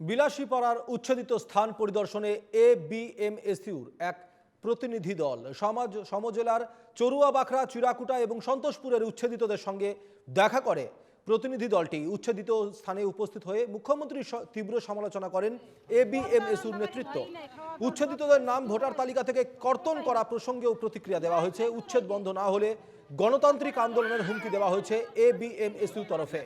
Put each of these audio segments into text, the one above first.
বিলাসীপাড়ার উচ্ছেদিত স্থান পরিদর্শনে এবিএমএসইউর এক প্রতিনিধি দল সমজেলার চরুয়াবাখরা, চিরাকুটা এবং সন্তোষপুরের উচ্ছেদিতদের সঙ্গে দেখা করে। প্রতিনিধি দলটি উচ্ছেদিত স্থানে উপস্থিত হয়ে মুখ্যমন্ত্রীর তীব্র সমালোচনা করেন এবিএমএসইউর নেতৃত্ব। উচ্ছেদিতদের নাম ভোটার তালিকা থেকে কর্তন করা প্রসঙ্গেও প্রতিক্রিয়া দেওয়া হয়েছে। উচ্ছেদ বন্ধ না হলে গণতান্ত্রিক আন্দোলনের হুমকি দেওয়া হয়েছে এবিএমএসইউ তরফে।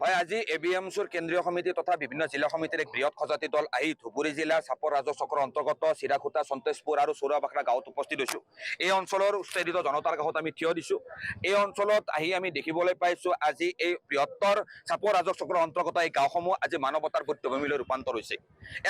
হয় আজি এবিএমচিৰ কেন্দ্ৰীয় সমিতি তথা বিভিন্ন জিলা সমিতিৰ এক বৃহৎ সজাতি দল আহি ধুবুৰী জিলা চাপৰ ৰাজহ চক্ৰৰ অন্তৰ্গত চিৰাকুটা, সন্তোষপুৰ আৰু চৰুৱাবাখৰা গাঁৱত উপস্থিত হৈছোঁ। এই অঞ্চলৰ উচ্ছেদিত জনতাৰ কাষত আমি থিয় দিছোঁ। এই অঞ্চলত আহি আমি দেখিবলৈ পাইছোঁ আজি এই বৃহত্তৰ চাপৰ ৰাজহ চক্ৰৰ অন্তৰ্গত এই গাঁওসমূহ আজি মানৱতাৰ বধ্যভূমিলৈ ৰূপান্তৰ হৈছে।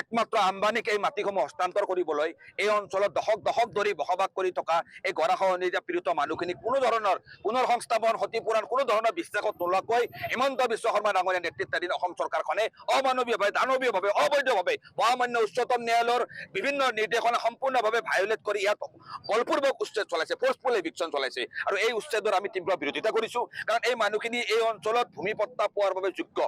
একমাত্ৰ আম্বানীক এই মাটিসমূহ হস্তান্তৰ কৰিবলৈ এই অঞ্চলত দশক দশক ধৰি বসবাস কৰি থকা এই গৰাখহনীয়া পীড়িত মানুহখিনিক কোনো ধৰণৰ পুনৰ সংস্থাপন, ক্ষতিপূৰণ কোনো ধৰণৰ বিশ্বাসত নোলোৱাকৈ হিমন্ত বিশ্ব শৰ্মা ডাঙৰীয়া নেতৃত্বাধীন অসম চৰকাৰখনে অমানৱীয়ভাৱে, দানৱীয়ভাৱে, অবৈধভাৱে মহামান্য উচ্চতম ন্যায়ালয়ৰ বিভিন্ন নিৰ্দেশনা সম্পূৰ্ণভাৱে ভায়োলেট কৰি ইয়াত বলপূৰ্বক উচ্ছেদ চলাইছে, ফ'ৰ্চফুল এভিকশ্যন চলাইছে। আৰু এই উচ্ছেদৰ আমি তীব্ৰ বিৰোধিতা কৰিছোঁ, কাৰণ এই মানুহখিনি এই অঞ্চলত ভূমি পট্টা পোৱাৰ বাবে যোগ্য।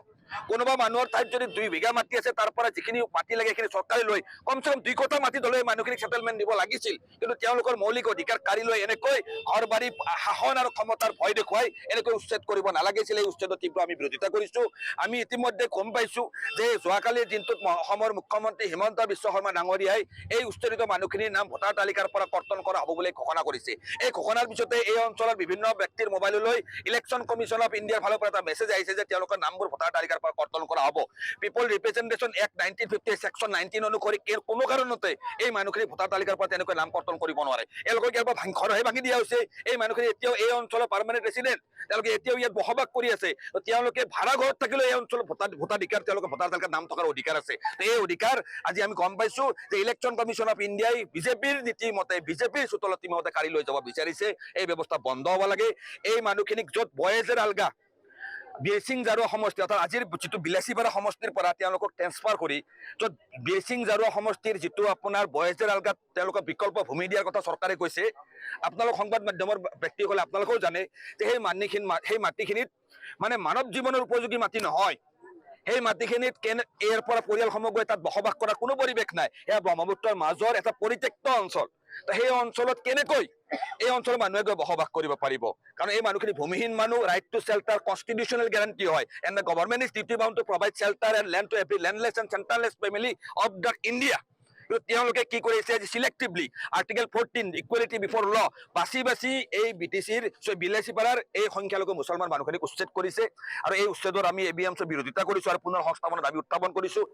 কোনোবা মানুহৰ ঠাইত যদি 2 বিঘা মাটি আছে, তাৰ পৰা যিখিনি মাটি লাগে সেইখিনি চৰকাৰে লৈ কমচে কম 2 কঠা মাটি হ'লে মানুহখিনিক সেটেলমেণ্ট দিব লাগিছিল। কিন্তু তেওঁলোকৰ মৌলিক অধিকাৰ কাঢ়ি লৈ এনেকৈ ঘৰ বাৰী, শাসন আৰু ক্ষমতাৰ ভয় দেখুৱাই এনেকৈ উচ্ছেদ কৰিব নালাগিছিল। এই উচ্ছেদৰ তীব্ৰ আমি বিৰোধিতা কৰিছোঁ। আমি ইতিমধ্যে গম পাইছোঁ যে যোৱাকালিৰ দিনটোত অসমৰ মুখ্যমন্ত্ৰী হিমন্ত বিশ্ব শৰ্মা ডাঙৰীয়াই এই উচ্ছেদিত মানুহখিনিৰ নাম ভোটাৰ তালিকাৰ পৰা কৰ্তন কৰা হ'ব বুলি ঘোষণা কৰিছে। এই ঘোষণাৰ পিছতে এই অঞ্চলৰ বিভিন্ন ব্যক্তিৰ মোবাইললৈ ইলেকশ্যন কমিশ্যন অফ ইণ্ডিয়াৰ ফালৰ পৰা এটা মেছেজ আহিছে যে তেওঁলোকৰ নামবোৰ ভোটাৰ তালিকাৰ পৰা কৰ্তন কৰা হ'ব। পিপল ৰিপ্ৰেজেণ্টেশ্যন এক্ট 1950 ছেকশ্যন 19 অনুসৰি কোনো কাৰণতে এই মানুহখিনি ভোটাৰ তালিকাৰ পৰা তেনেকৈ নাম কৰ্তন কৰিব নোৱাৰে। এওঁলোকক ইয়াৰ পৰা ঘৰহে ভাঙি দিয়া হৈছে। এই মানুহখিনি এতিয়াও এই অঞ্চলৰ পাৰ্মানেণ্ট ৰেচিডেণ্ট, তেওঁলোকে এতিয়াও ইয়াত বসবাস কৰি আছে। তেওঁলোকে ভাড়া ঘৰত থাকিলেও এই অঞ্চলত ভোটাধিকাৰ, তেওঁলোকৰ ভোটাৰ তালিকাত নাম থকাৰ অধিকাৰ আছে। এই অধিকাৰ আজি আমি গম পাইছোঁ যে ইলেকশ্যন কমিশ্যন অফ ইণ্ডিয়াই বিজেপিৰ নীতি মতে, বিজেপিৰ চোতলত মতে কাঢ়ি লৈ যাব বিচাৰিছে। এই ব্যৱস্থা বন্ধ হ'ব লাগে। এই মানুহখিনিক য'ত বয়েজেৰ আলগা বিৰচিং জাৰুৱা সমষ্টি, অৰ্থাৎ আজিৰ যিটো বিলাসীপাৰা সমষ্টিৰ পৰা তেওঁলোকক ট্ৰেন্সফাৰ কৰি য'ত বিৰচিং জাৰুৱা সমষ্টিৰ যিটো আপোনাৰ বয়েজেৰ আলগাত তেওঁলোকক বিকল্প ভূমি দিয়াৰ কথা চৰকাৰে কৈছে। আপোনালোক সংবাদ মাধ্যমৰ ব্যক্তিসকলে আপোনালোকেও জানে যে সেই মাটিখিনিত মানে মানৱ জীৱনৰ উপযোগী মাটি নহয়। সেই মাটিখিনিত ইয়াৰ পৰা পৰিয়ালসমূহ গৈ তাত বসবাস কৰাৰ কোনো পৰিৱেশ নাই। এয়া ব্ৰহ্মপুত্ৰৰ মাজৰ এটা পৰিত্যক্ত অঞ্চল। সেই অঞ্চলত কেনেকৈ এই অঞ্চলৰ মানুহে গৈ বসবাস কৰিব পাৰিব? কাৰণ এই মানুহখিনি ভূমিহীন মানুহ। Right to shelter constitutional guarantee হয়, and the government is duty bound to provide shelter and land to every landless and shelterless family of the India. তেওঁলোকে কি কৰিছে আজি চিলেক্টিভলি আৰ্টিকেল 14 ইকুৱেলিটি বিফৰ ল বাছি বাছি এই BTCৰ বিলাসীপাৰাৰ এই সংখ্যালঘু মুছলমান মানুহখিনিক উচ্ছেদ কৰিছে। আৰু এই উচ্ছেদৰ আমি এবিএমচিৰ বিৰোধিতা কৰিছোঁ আৰু পুনৰ সংস্থাপনৰ দাবী উত্থাপন কৰিছোঁ।